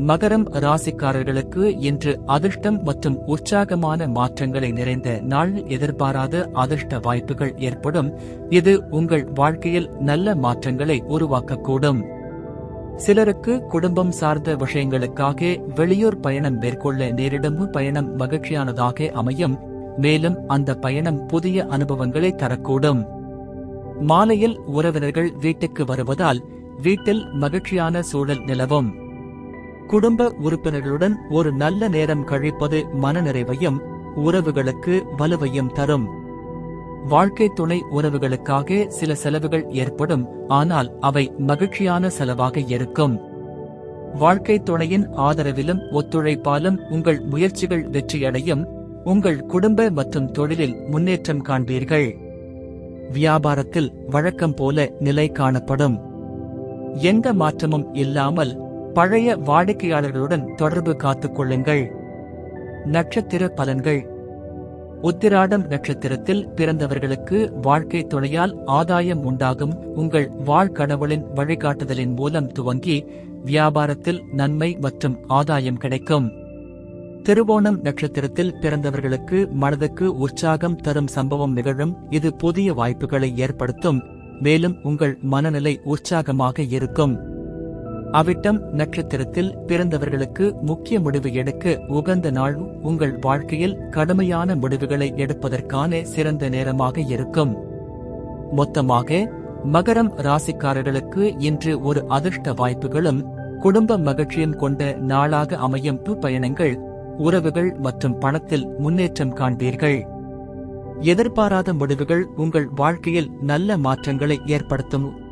மகரம் ராசிக்காரர்களுக்கு இன்று அதிர்ஷ்டம் மற்றும் உற்சாகமான மாற்றங்களை நிறைந்த நாள். எதிர்பாராத அதிர்ஷ்ட வாய்ப்புகள் ஏற்படும். இது உங்கள் வாழ்க்கையில் நல்ல மாற்றங்களை உருவாக்கக்கூடும். சிலருக்கு குடும்பம் சார்ந்த விஷயங்களுக்காக வெளியூர் பயணம் மேற்கொள்ள நேரிடும். பயணம் மகிழ்ச்சியானதாக அமையும். மேலும் அந்த பயணம் புதிய அனுபவங்களை தரக்கூடும். மாலையில் உறவினர்கள் வீட்டுக்கு வருவதால் வீட்டில் மகிழ்ச்சியான சூழல் நிலவும். குடும்ப உறுப்பினர்களுடன் ஒரு நல்ல நேரம் கழிப்பது மனநிறைவையும் உறவுகளுக்கு வலுவையும் தரும். வாழ்க்கை துணை உறவுகளுக்காக சில செலவுகள் ஏற்படும். ஆனால் அவை மகிழ்ச்சியான செலவாக இருக்கும். வாழ்க்கை துணையின் ஆதரவிலும் ஒத்துழைப்பாலும் உங்கள் முயற்சிகள் வெற்றியடையும். உங்கள் குடும்ப மற்றும் தொழிலில் முன்னேற்றம் காண்பீர்கள். வியாபாரத்தில் வழக்கம் போல நிலை காணப்படும். எந்த மாற்றமும் இல்லாமல் பழைய வாடிக்கையாளர்களுடன் தொடர்பு காத்துக் கொள்ளுங்கள். நட்சத்திர பலன்கள். உத்திராடம் நட்சத்திரத்தில் பிறந்தவர்களுக்கு வாழ்க்கை துணையால் ஆதாயம் உண்டாகும். உங்கள் வாழ்க்கடவுளின் வழிகாட்டுதலின் மூலம் துவங்கி வியாபாரத்தில் நன்மை மற்றும் ஆதாயம் கிடைக்கும். திருவோணம் நட்சத்திரத்தில் பிறந்தவர்களுக்கு மனதுக்கு உற்சாகம் தரும் சம்பவம் நிகழும். இது புதிய வாய்ப்புகளை ஏற்படுத்தும். மேலும் உங்கள் மனநிலை உற்சாகமாக இருக்கும். அவிட்டம் நட்சத்திரத்தில் பிறந்தவர்களுக்கு முக்கிய முடிவு எடுக்க உகந்த நாள். உங்கள் வாழ்க்கையில் கடுமையான முடிவுகளை எடுப்பதற்கான சிறந்த நேரமாக இருக்கும். மொத்தமாக மகரம் ராசிக்காரர்களுக்கு இன்று ஒரு அதிர்ஷ்ட வாய்ப்புகளும் குடும்ப மகிழ்ச்சியும் கொண்ட நாளாக அமையும். பயணங்கள், உறவுகள் மற்றும் பணத்தில் முன்னேற்றம் காண்பீர்கள். எதிர்பாராத முடிவுகள் உங்கள் வாழ்க்கையில் நல்ல மாற்றங்களை ஏற்படுத்தும்.